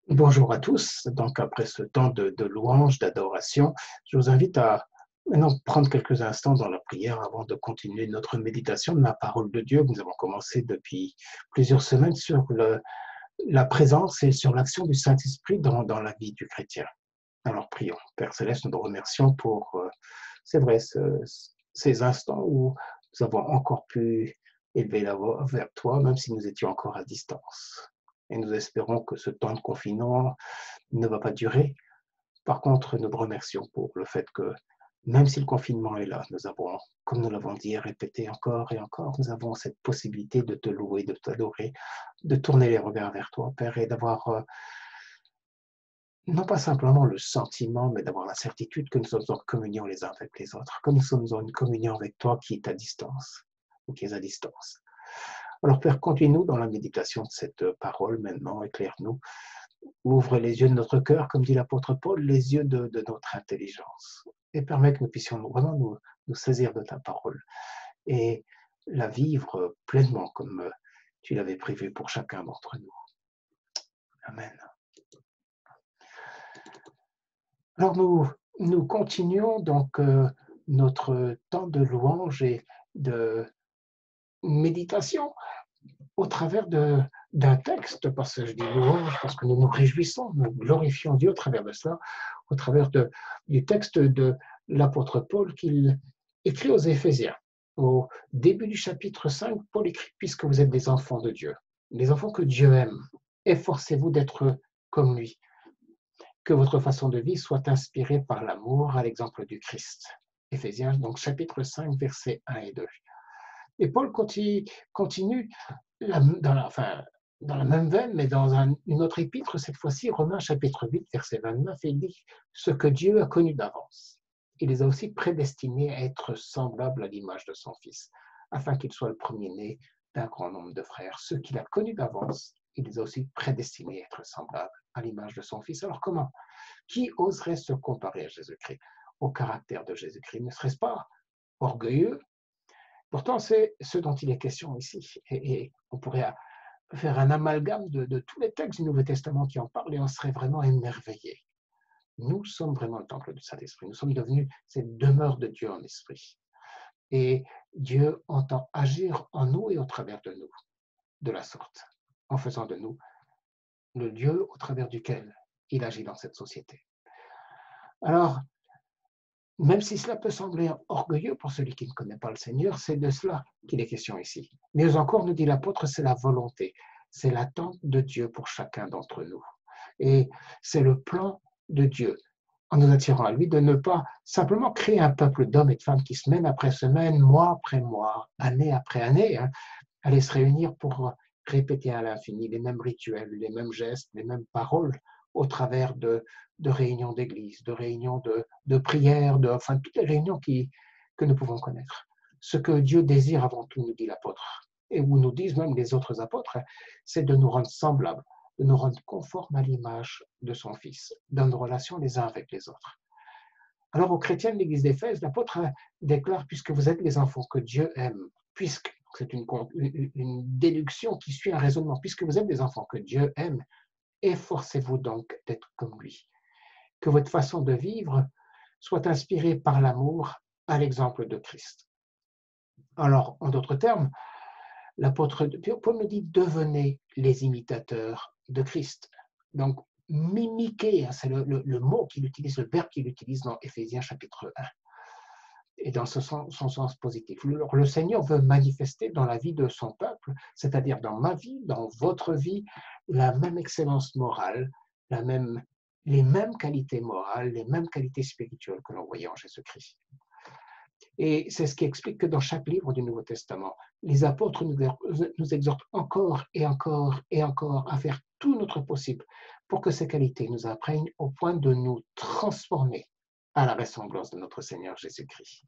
Bonjour à tous. Donc, après ce temps de louange, d'adoration, je vous invite à maintenant prendre quelques instants dans la prière avant de continuer notre méditation de la parole de Dieu. Nous avons commencé depuis plusieurs semaines sur la présence et sur l'action du Saint-Esprit dans la vie du chrétien. Alors, prions. Père Céleste, nous te remercions pour, c'est vrai, ces instants où nous avons encore pu élever la voix vers toi, même si nous étions encore à distance. Et nous espérons que ce temps de confinement ne va pas durer. Par contre, nous te remercions pour le fait que même si le confinement est là, nous avons, comme nous l'avons dit et répété encore et encore, nous avons cette possibilité de te louer, de t'adorer, de tourner les regards vers toi, Père, et d'avoir non pas simplement le sentiment, mais d'avoir la certitude que nous sommes en communion les uns avec les autres, comme nous sommes en une communion avec toi qui est à distance, ou qui est à distance. Alors, Père, conduis-nous dans la méditation de cette parole maintenant, éclaire-nous. Ouvre les yeux de notre cœur, comme dit l'apôtre Paul, les yeux de notre intelligence, et permet que nous puissions vraiment nous saisir de ta parole et la vivre pleinement comme tu l'avais prévu pour chacun d'entre nous. Amen. Alors nous continuons donc notre temps de louange et de méditation au travers d'un texte, parce que je dis louange, parce que nous nous réjouissons, nous glorifions Dieu au travers de cela, au travers du texte de l'apôtre Paul qu'il écrit aux Éphésiens. Au début du chapitre 5, Paul écrit, puisque vous êtes des enfants de Dieu, des enfants que Dieu aime, efforcez-vous d'être comme lui, que votre façon de vie soit inspirée par l'amour à l'exemple du Christ. Éphésiens, donc chapitre 5, versets 1 et 2. Et Paul continue dans la même veine, mais dans une autre épître, cette fois-ci, Romains chapitre 8, verset 29, et il dit ce que Dieu a connu d'avance. Il les a aussi prédestinés à être semblables à l'image de son Fils, afin qu'il soit le premier-né d'un grand nombre de frères. Ceux qu'il a connus d'avance, il les a aussi prédestinés à être semblables à l'image de son Fils. Alors comment? Qui oserait se comparer à Jésus-Christ, au caractère de Jésus-Christ? Ne serait-ce pas orgueilleux? Pourtant, c'est ce dont il est question ici. Et on pourrait faire un amalgame de tous les textes du Nouveau Testament qui en parlent et on serait vraiment émerveillé. Nous sommes vraiment le temple du Saint-Esprit. Nous sommes devenus cette demeure de Dieu en esprit. Et Dieu entend agir en nous et au travers de nous, de la sorte, en faisant de nous le Dieu au travers duquel il agit dans cette société. Alors, même si cela peut sembler orgueilleux pour celui qui ne connaît pas le Seigneur, c'est de cela qu'il est question ici. Mieux encore, nous dit l'apôtre, c'est la volonté, c'est l'attente de Dieu pour chacun d'entre nous. Et c'est le plan de Dieu, en nous attirant à lui, de ne pas simplement créer un peuple d'hommes et de femmes qui, semaine après semaine, mois après mois, année après année, allaient se réunir pour répéter à l'infini les mêmes rituels, les mêmes gestes, les mêmes paroles, au travers de réunions d'église, de réunions de prières, enfin toutes les réunions que nous pouvons connaître. Ce que Dieu désire avant tout, nous dit l'apôtre, et où nous disent même les autres apôtres, c'est de nous rendre semblables, de nous rendre conformes à l'image de son Fils, dans nos relations les uns avec les autres. Alors aux chrétiens de l'église d'Éphèse, l'apôtre déclare, puisque vous êtes les enfants que Dieu aime, puisque, c'est une déduction qui suit un raisonnement, puisque vous êtes des enfants que Dieu aime, efforcez-vous donc d'être comme lui. Que votre façon de vivre soit inspirée par l'amour à l'exemple de Christ. Alors, en d'autres termes, l'apôtre Paul me dit devenez les imitateurs de Christ. Donc, mimiquer, c'est le mot qu'il utilise, le verbe qu'il utilise dans Éphésiens chapitre 1, et dans son sens positif. Le Seigneur veut manifester dans la vie de son peuple, c'est-à-dire dans ma vie, dans votre vie, la même excellence morale, les mêmes qualités morales, les mêmes qualités spirituelles que l'on voyait en Jésus-Christ. Et c'est ce qui explique que dans chaque livre du Nouveau Testament, les apôtres nous exhortent encore et encore et encore à faire tout notre possible pour que ces qualités nous imprègnent au point de nous transformer à la ressemblance de notre Seigneur Jésus-Christ.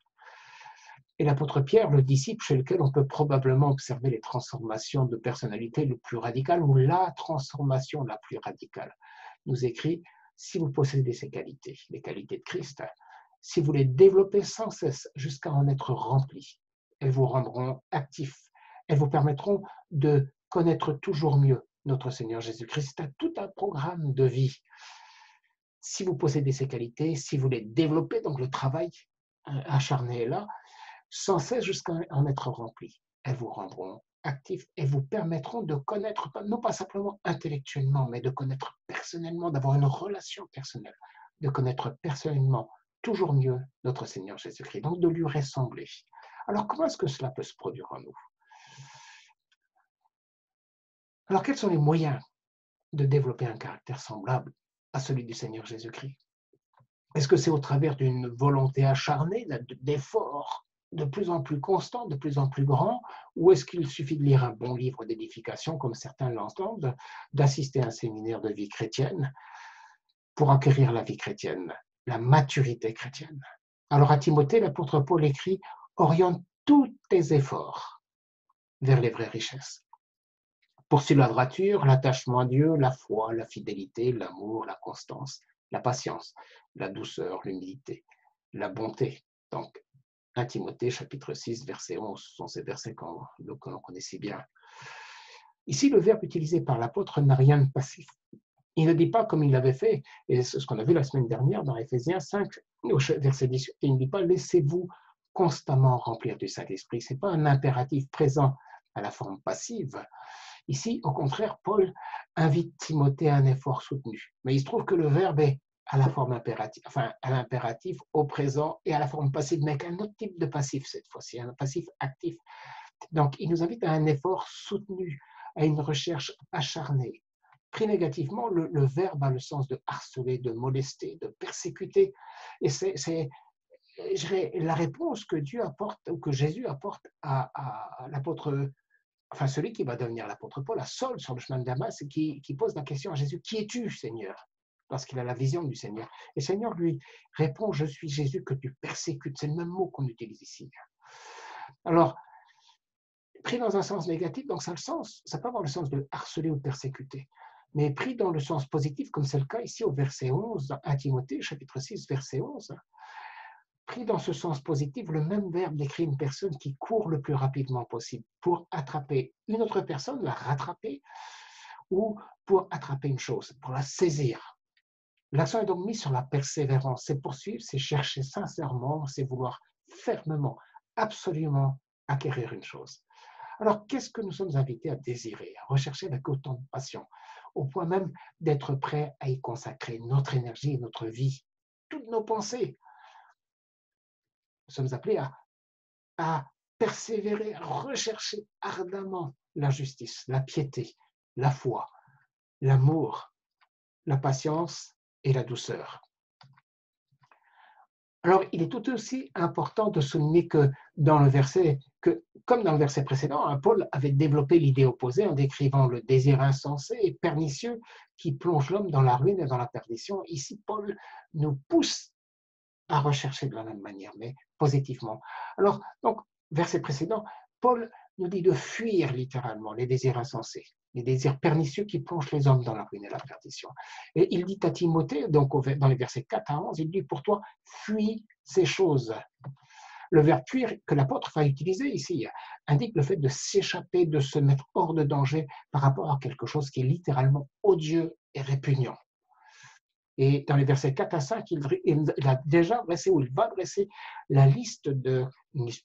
Et l'apôtre Pierre, le disciple chez lequel on peut probablement observer les transformations de personnalité les plus radicales ou la transformation la plus radicale, nous écrit, si vous possédez ces qualités, les qualités de Christ, si vous les développez sans cesse jusqu'à en être remplis, elles vous rendront actifs, elles vous permettront de connaître toujours mieux notre Seigneur Jésus-Christ. C'est tout un programme de vie. Si vous possédez ces qualités, si vous les développez, donc le travail acharné est là, sans cesse jusqu'à en être rempli. Elles vous rendront actifs et vous permettront de connaître, non pas simplement intellectuellement, mais de connaître personnellement, d'avoir une relation personnelle, de connaître personnellement toujours mieux notre Seigneur Jésus-Christ, donc de lui ressembler. Alors comment est-ce que cela peut se produire en nous? Alors quels sont les moyens de développer un caractère semblable à celui du Seigneur Jésus-Christ? Est-ce que c'est au travers d'une volonté acharnée, d'efforts de plus en plus constants, de plus en plus grands, ou est-ce qu'il suffit de lire un bon livre d'édification, comme certains l'entendent, d'assister à un séminaire de vie chrétienne pour acquérir la vie chrétienne, la maturité chrétienne? Alors à Timothée, l'apôtre Paul écrit « Oriente tous tes efforts vers les vraies richesses. Poursuis la droiture, l'attachement à Dieu, la foi, la fidélité, l'amour, la constance, la patience, la douceur, l'humilité, la bonté. » Donc, 1 Timothée, chapitre 6, verset 11, ce sont ces versets que l'on connaît si bien. Ici, le verbe utilisé par l'apôtre n'a rien de passif. Il ne dit pas comme il l'avait fait, et c'est ce qu'on a vu la semaine dernière dans Éphésiens 5, au verset 18, il ne dit pas « laissez-vous constamment remplir du Saint-Esprit ». Ce n'est pas un impératif présent à la forme passive. Ici, au contraire, Paul invite Timothée à un effort soutenu. Mais il se trouve que le verbe est à la forme impérative, enfin à l'impératif, au présent et à la forme passive, mais avec un autre type de passif cette fois-ci, un passif actif. Donc, il nous invite à un effort soutenu, à une recherche acharnée. Pris négativement, le verbe a le sens de harceler, de molester, de persécuter. Et c'est la réponse que Dieu apporte, ou que Jésus apporte à l'apôtre, enfin celui qui va devenir l'apôtre Paul, à Saul sur le chemin de Damas, et qui pose la question à Jésus, « Qui es-tu, Seigneur ?» Parce qu'il a la vision du Seigneur. Et le Seigneur lui répond, « Je suis Jésus que tu persécutes ». C'est le même mot qu'on utilise ici. Alors, pris dans un sens négatif, donc ça peut avoir le sens de harceler ou de persécuter. Mais pris dans le sens positif, comme c'est le cas ici au verset 11, dans 1 Timothée, chapitre 6, verset 11, pris dans ce sens positif, le même verbe décrit une personne qui court le plus rapidement possible pour attraper une autre personne, la rattraper, ou pour attraper une chose, pour la saisir. L'accent est donc mis sur la persévérance. C'est poursuivre, c'est chercher sincèrement, c'est vouloir fermement, absolument acquérir une chose. Alors, qu'est-ce que nous sommes invités à désirer, à rechercher avec autant de passion, au point même d'être prêts à y consacrer notre énergie et notre vie, toutes nos pensées? Nous sommes appelés à persévérer, à rechercher ardemment la justice, la piété, la foi, l'amour, la patience et la douceur. Alors, il est tout aussi important de souligner que comme dans le verset précédent, Paul avait développé l'idée opposée en décrivant le désir insensé et pernicieux qui plonge l'homme dans la ruine et dans la perdition. Ici, Paul nous pousse à rechercher de la même manière, mais positivement. Alors, donc, verset précédent, Paul nous dit de fuir littéralement les désirs insensés, les désirs pernicieux qui plongent les hommes dans la ruine et la perdition. Et il dit à Timothée, donc dans les versets 4 à 11, il dit pour toi, fuis ces choses. Le verbe fuir que l'apôtre va utiliser ici indique le fait de s'échapper, de se mettre hors de danger par rapport à quelque chose qui est littéralement odieux et répugnant. Et dans les versets 4 à 5, il a déjà dressé, ou il va dresser la liste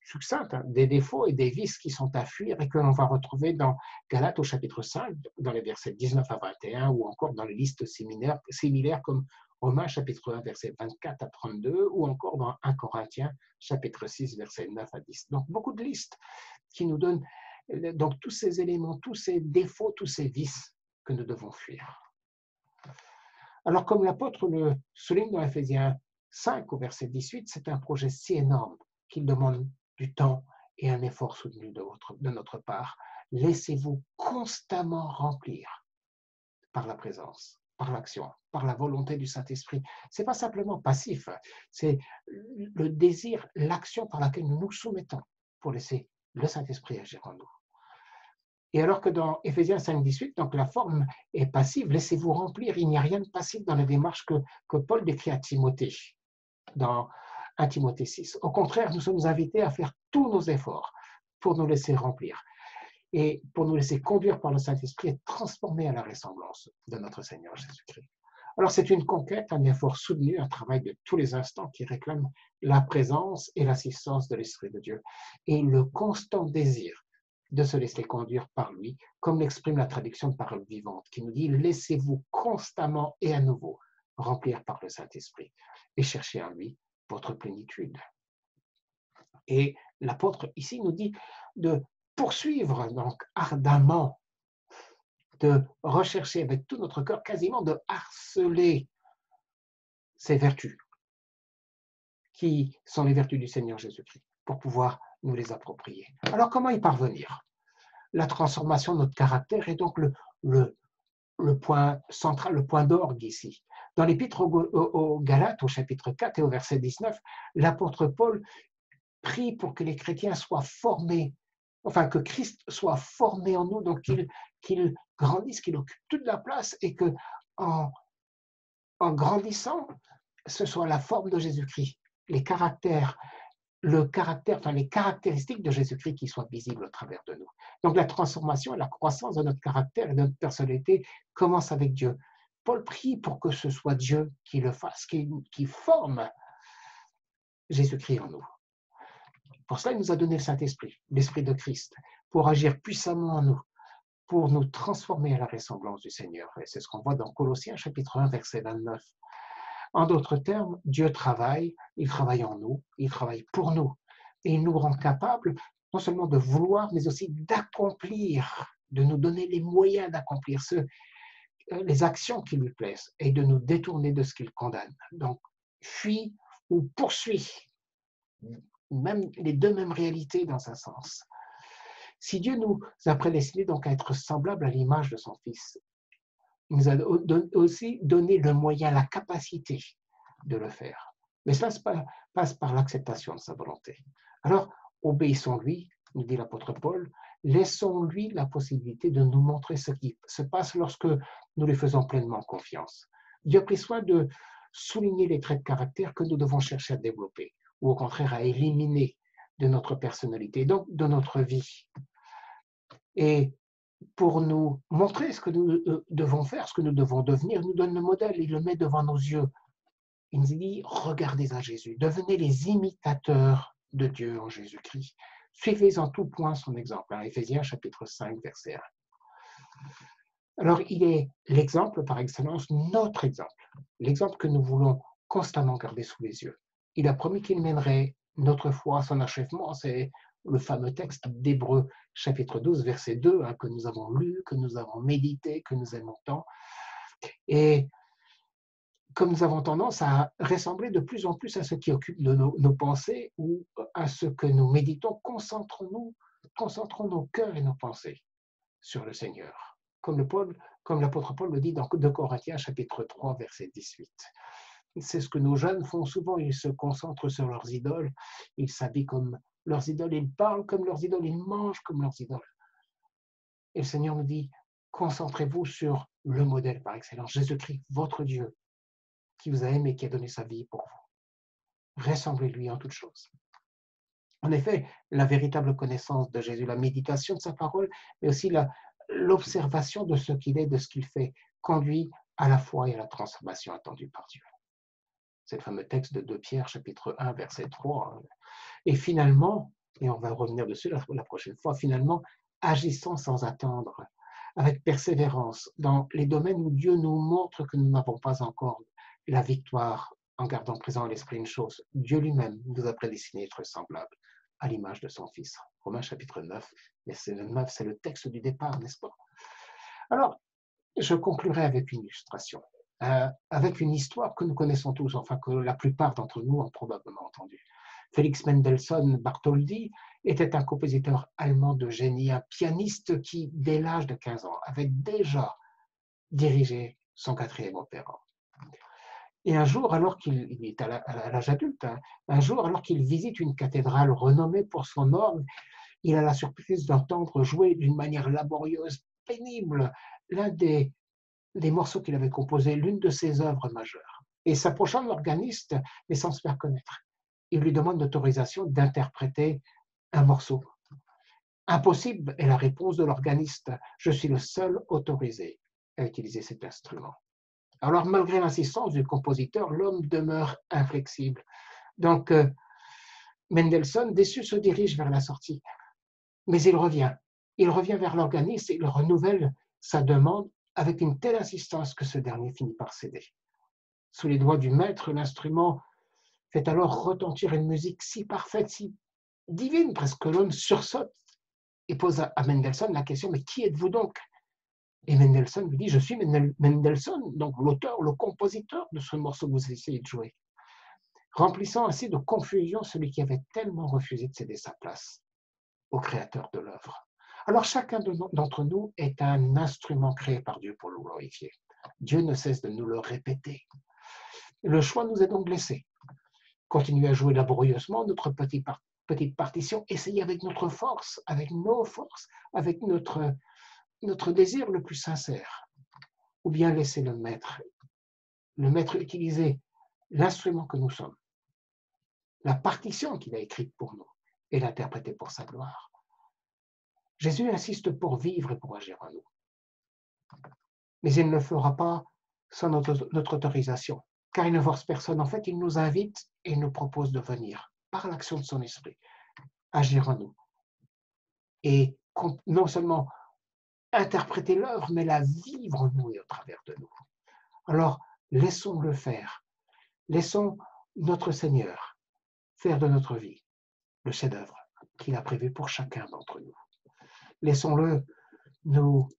succincte des défauts et des vices qui sont à fuir et que l'on va retrouver dans Galates au chapitre 5, dans les versets 19 à 21, ou encore dans les listes similaires comme Romains chapitre 1, versets 24 à 32, ou encore dans 1 Corinthiens chapitre 6, versets 9 à 10. Donc beaucoup de listes qui nous donnent donc, tous ces éléments, tous ces défauts, tous ces vices que nous devons fuir. Alors, comme l'apôtre le souligne dans Éphésiens 5 au verset 18, c'est un projet si énorme qu'il demande du temps et un effort soutenu de notre part. Laissez-vous constamment remplir par la présence, par l'action, par la volonté du Saint-Esprit. Ce n'est pas simplement passif, c'est le désir, l'action par laquelle nous nous soumettons pour laisser le Saint-Esprit agir en nous. Et alors que dans Éphésiens 5, 18, donc la forme est passive, laissez-vous remplir, il n'y a rien de passif dans la démarche que Paul décrit à Timothée, dans 1 Timothée 6. Au contraire, nous sommes invités à faire tous nos efforts pour nous laisser remplir. et pour nous laisser conduire par le Saint-Esprit et transformer à la ressemblance de notre Seigneur Jésus-Christ. Alors c'est une conquête, un effort soutenu, un travail de tous les instants qui réclame la présence et l'assistance de l'Esprit de Dieu et le constant désir de se laisser conduire par lui, comme l'exprime la traduction de Parole vivante, qui nous dit « Laissez-vous constamment et à nouveau remplir par le Saint-Esprit et cherchez en lui votre plénitude. » Et l'apôtre ici nous dit de poursuivre donc ardemment, de rechercher avec tout notre cœur, quasiment de harceler ces vertus, qui sont les vertus du Seigneur Jésus-Christ, pour pouvoir nous les approprier. Alors comment y parvenir? La transformation de notre caractère est donc le point central, le point d'orgue ici. Dans l'Épître aux Galates, au chapitre 4 et au verset 19, l'apôtre Paul prie pour que les chrétiens soient formés, enfin que Christ soit formé en nous, donc qu'il grandisse, qu'il occupe toute la place et que en grandissant, ce soit la forme de Jésus-Christ, les caractères, les caractéristiques de Jésus-Christ qui soient visibles au travers de nous. Donc la transformation et la croissance de notre caractère et de notre personnalité commence avec Dieu. Paul prie pour que ce soit Dieu qui le fasse, qui forme Jésus-Christ en nous. Pour cela, il nous a donné le Saint-Esprit, l'Esprit de Christ, pour agir puissamment en nous, pour nous transformer à la ressemblance du Seigneur. Et c'est ce qu'on voit dans Colossiens chapitre 1, verset 29. En d'autres termes, Dieu travaille, il travaille en nous, il travaille pour nous. Et il nous rend capables non seulement de vouloir, mais aussi d'accomplir, de nous donner les moyens d'accomplir les actions qui lui plaisent et de nous détourner de ce qu'il condamne. Donc, fuis ou poursuis, même les deux mêmes réalités dans un sens. Si Dieu nous a prédestinés donc à être semblables à l'image de son Fils, il nous a aussi donné le moyen, la capacité de le faire. Mais cela passe par l'acceptation de sa volonté. Alors, obéissons-lui, nous dit l'apôtre Paul, laissons-lui la possibilité de nous montrer ce qui se passe lorsque nous lui faisons pleinement confiance. Dieu a pris soin de souligner les traits de caractère que nous devons chercher à développer, ou au contraire à éliminer de notre personnalité, donc de notre vie. Et pour nous montrer ce que nous devons faire, ce que nous devons devenir, il nous donne le modèle, il le met devant nos yeux. Il nous dit, regardez à Jésus, devenez les imitateurs de Dieu en Jésus-Christ. Suivez en tout point son exemple. Éphésiens chapitre 5, verset 1. Alors, il est l'exemple par excellence, notre exemple, l'exemple que nous voulons constamment garder sous les yeux. Il a promis qu'il mènerait notre foi à son achèvement. C'est le fameux texte d'Hébreux chapitre 12, verset 2, que nous avons lu, que nous avons médité, que nous aimons tant. Et comme nous avons tendance à ressembler de plus en plus à ce qui occupe nos pensées ou à ce que nous méditons, concentrons nos cœurs et nos pensées sur le Seigneur. Comme l'apôtre Paul le dit dans 2 Corinthiens chapitre 3, verset 18. C'est ce que nos jeunes font souvent, ils se concentrent sur leurs idoles, ils s'habillent comme leurs idoles, ils parlent comme leurs idoles, ils mangent comme leurs idoles. Et le Seigneur nous dit, concentrez-vous sur le modèle par excellence, Jésus-Christ, votre Dieu, qui vous a aimé, qui a donné sa vie pour vous. Ressemblez-lui en toutes choses. En effet, la véritable connaissance de Jésus, la méditation de sa parole, mais aussi l'observation de ce qu'il est, de ce qu'il fait, conduit à la foi et à la transformation attendue par Dieu. C'est le fameux texte de 2 Pierre, chapitre 1, verset 3. Et finalement, et on va revenir dessus la prochaine fois, finalement, agissons sans attendre, avec persévérance, dans les domaines où Dieu nous montre que nous n'avons pas encore la victoire, en gardant présent à l'esprit une chose, Dieu lui-même nous a prédestiné à être semblables à l'image de son Fils. Romains chapitre 9, verset 9, c'est le texte du départ, n'est-ce pas? Alors, je conclurai avec une illustration, avec une histoire que nous connaissons tous, enfin que la plupart d'entre nous ont probablement entendue. Félix Mendelssohn Bartholdy était un compositeur allemand de génie, un pianiste qui, dès l'âge de 15 ans, avait déjà dirigé son 4e opéra. Et un jour, alors qu'il est à l'âge adulte, un jour, alors qu'il visite une cathédrale renommée pour son orgue, il a la surprise d'entendre jouer d'une manière laborieuse, pénible, l'un des morceaux qu'il avait composés, l'une de ses œuvres majeures. Et s'approchant de l'organiste, mais sans se faire connaître, il lui demande l'autorisation d'interpréter un morceau. Impossible est la réponse de l'organiste. Je suis le seul autorisé à utiliser cet instrument. Alors, malgré l'insistance du compositeur, l'homme demeure inflexible. Donc, Mendelssohn, déçu, se dirige vers la sortie. Mais il revient. Il revient vers l'organiste et il renouvelle sa demande avec une telle insistance que ce dernier finit par céder. Sous les doigts du maître, l'instrument fait alors retentir une musique si parfaite, si divine, presque que l'homme sursaute et pose à Mendelssohn la question, mais qui êtes-vous donc? Et Mendelssohn lui dit, je suis Mendelssohn, donc l'auteur, le compositeur de ce morceau que vous essayez de jouer, remplissant ainsi de confusion celui qui avait tellement refusé de céder sa place au créateur de l'œuvre. Alors chacun d'entre nous est un instrument créé par Dieu pour le glorifier. Dieu ne cesse de nous le répéter. Le choix nous est donc laissé. Continuer à jouer laborieusement notre petite partition, essayer avec notre force, avec nos forces, avec notre désir le plus sincère, ou bien laisser le maître utiliser l'instrument que nous sommes, la partition qu'il a écrite pour nous, et l'interpréter pour sa gloire. Jésus insiste pour vivre et pour agir en nous. Mais il ne le fera pas sans notre autorisation, car il ne force personne. En fait, il nous invite et il nous propose de venir, par l'action de son esprit, agir en nous. Et non seulement interpréter l'œuvre, mais la vivre en nous et au travers de nous. Alors, laissons-le faire. Laissons notre Seigneur faire de notre vie le chef-d'œuvre qu'il a prévu pour chacun d'entre nous. Laissons-le nous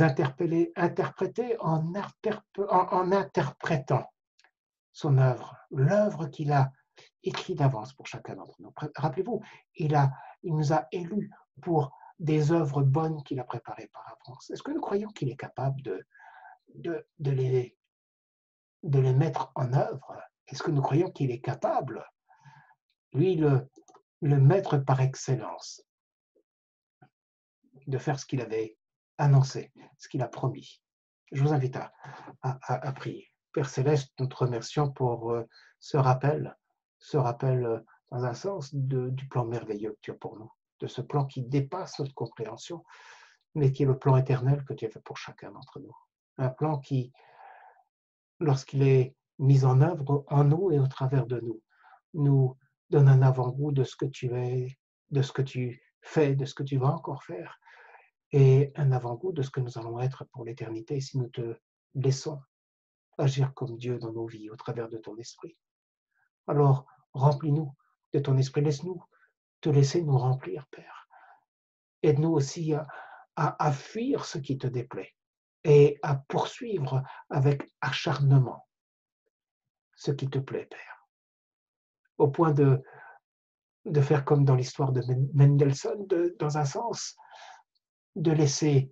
interpréter en interprétant son œuvre, l'œuvre qu'il a écrite d'avance pour chacun d'entre nous. Rappelez-vous, il nous a élus pour des œuvres bonnes qu'il a préparées par avance. Est-ce que nous croyons qu'il est capable de les mettre en œuvre? Est-ce que nous croyons qu'il est capable, lui, le maître par excellence, de faire ce qu'il avait annoncé, ce qu'il a promis? Je vous invite à prier. Père Céleste, nous te remercions pour ce rappel dans un sens du plan merveilleux que tu as pour nous, de ce plan qui dépasse notre compréhension, mais qui est le plan éternel que tu as fait pour chacun d'entre nous. Un plan qui, lorsqu'il est mis en œuvre en nous et au travers de nous, nous donne un avant-goût de ce que tu es, de ce que tu fais, de ce que tu vas encore faire, et un avant-goût de ce que nous allons être pour l'éternité si nous te laissons agir comme Dieu dans nos vies au travers de ton esprit. Alors, remplis-nous de ton esprit, laisse-nous te laisser nous remplir, Père. Aide-nous aussi à fuir ce qui te déplaît et à poursuivre avec acharnement ce qui te plaît, Père. Au point de faire comme dans l'histoire de Mendelssohn, dans un sens, de laisser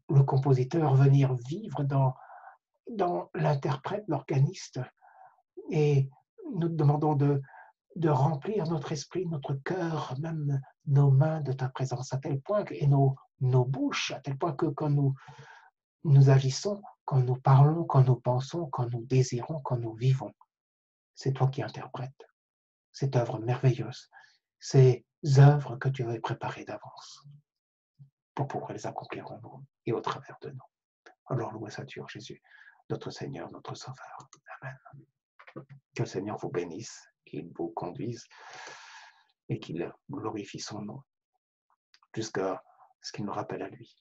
le compositeur venir vivre dans l'interprète, l'organiste, et nous te demandons de remplir notre esprit, notre cœur, même nos mains de ta présence, à tel point et nos bouches, à tel point que quand nous agissons, quand nous parlons, quand nous pensons, quand nous désirons, quand nous vivons, c'est toi qui interprètes cette œuvre merveilleuse, ces œuvres que tu avais préparées d'avance pour pouvoir les accomplir en nous et au travers de nous. Alors loué sois-tu, Jésus, notre Seigneur, notre Sauveur. Amen. Que le Seigneur vous bénisse, qu'il vous conduise et qu'il glorifie son nom jusqu'à ce qu'il nous rappelle à lui.